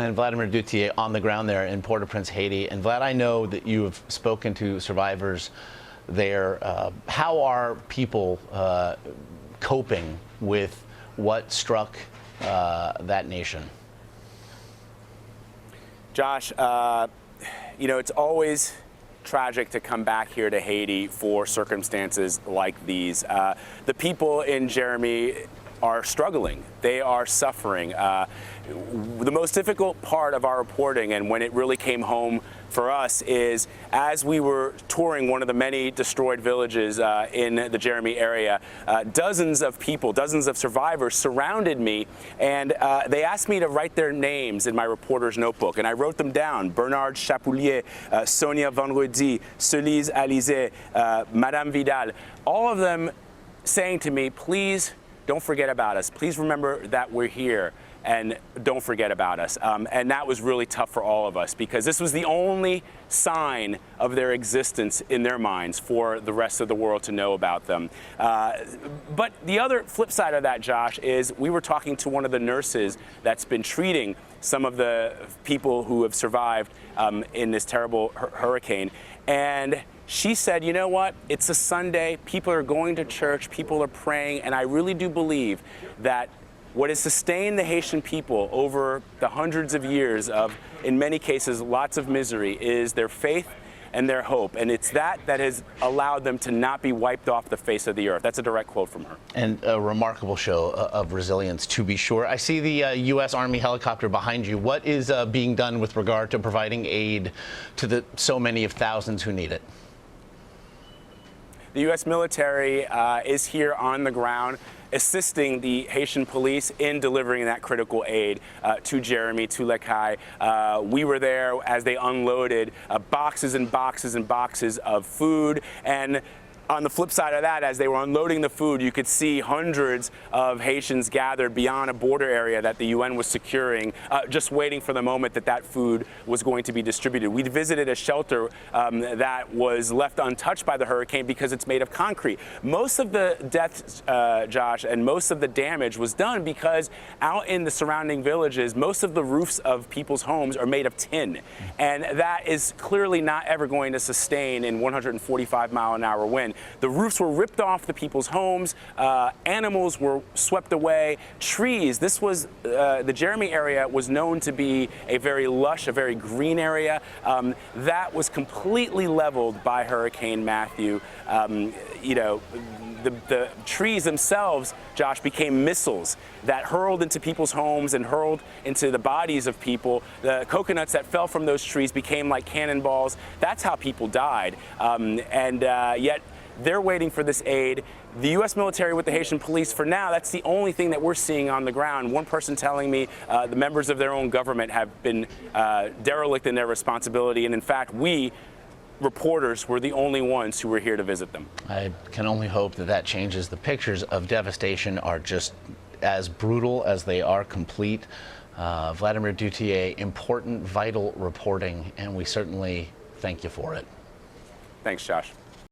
and Vladimir Duthiers on the ground there in Port-au-Prince, Haiti. And Vlad, I know that you have spoken to survivors there. How are people coping with what struck that nation? Josh, you know, it's always tragic to come back here to Haiti for circumstances like these. The people in Jeremy are struggling. They are suffering. The most difficult part of our reporting, and when it really came home for us, is as we were touring one of the many destroyed villages in the Jeremy area, dozens of people, dozens of survivors surrounded me, and they asked me to write their names in my reporter's notebook, and I wrote them down. Bernard Chapoulier, Sonia Vendredi, Celise Alizé, Madame Vidal, all of them saying to me, please don't forget about us. Please remember that we're here, and don't forget about us. And that was really tough for all of us, because this was the only sign of their existence in their minds for the rest of the world to know about them. But the other flip side of that, Josh, is we were talking to one of the nurses that's been treating some of the people who have survived in this terrible hurricane. And she said, you know what, it's a Sunday, people are going to church, people are praying, and I really do believe that what has sustained the Haitian people over the hundreds of years of, in many cases, lots of misery, is their faith and their hope. And it's that has allowed them to not be wiped off the face of the earth. That's a direct quote from her. And a remarkable show of resilience, to be sure. I see the U.S. Army helicopter behind you. What is being done with regard to providing aid to the so many of thousands who need it? The U.S. military is here on the ground, assisting the Haitian police in delivering that critical aid to Jeremy, to Lekai. We were there as they unloaded boxes and boxes and boxes of food. And on the flip side of that, as they were unloading the food, you could see hundreds of Haitians gathered beyond a border area that the UN was securing, just waiting for the moment that that food was going to be distributed. We visited a shelter that was left untouched by the hurricane because it's made of concrete. Most of the deaths, Josh, and most of the damage was done because out in the surrounding villages, most of the roofs of people's homes are made of tin. And that is clearly not ever going to sustain in 145-mile-an-hour wind. The roofs were ripped off the people's homes, animals were swept away, trees. This was, the Jeremy area was known to be a very lush, a very green area. That was completely leveled by Hurricane Matthew. You know, the trees themselves, Josh, became missiles that hurled into people's homes and hurled into the bodies of people. The coconuts that fell from those trees became like cannonballs. That's how people died. Yet they're waiting for this aid. The U.S. military with the Haitian police, for now, that's the only thing that we're seeing on the ground. One person telling me the members of their own government have been derelict in their responsibility. And in fact, we reporters were the only ones who were here to visit them. I can only hope that that changes. The pictures of devastation are just as brutal as they are complete. Vladimir Duthiers, important, vital reporting, and we certainly thank you for it. Thanks, Josh.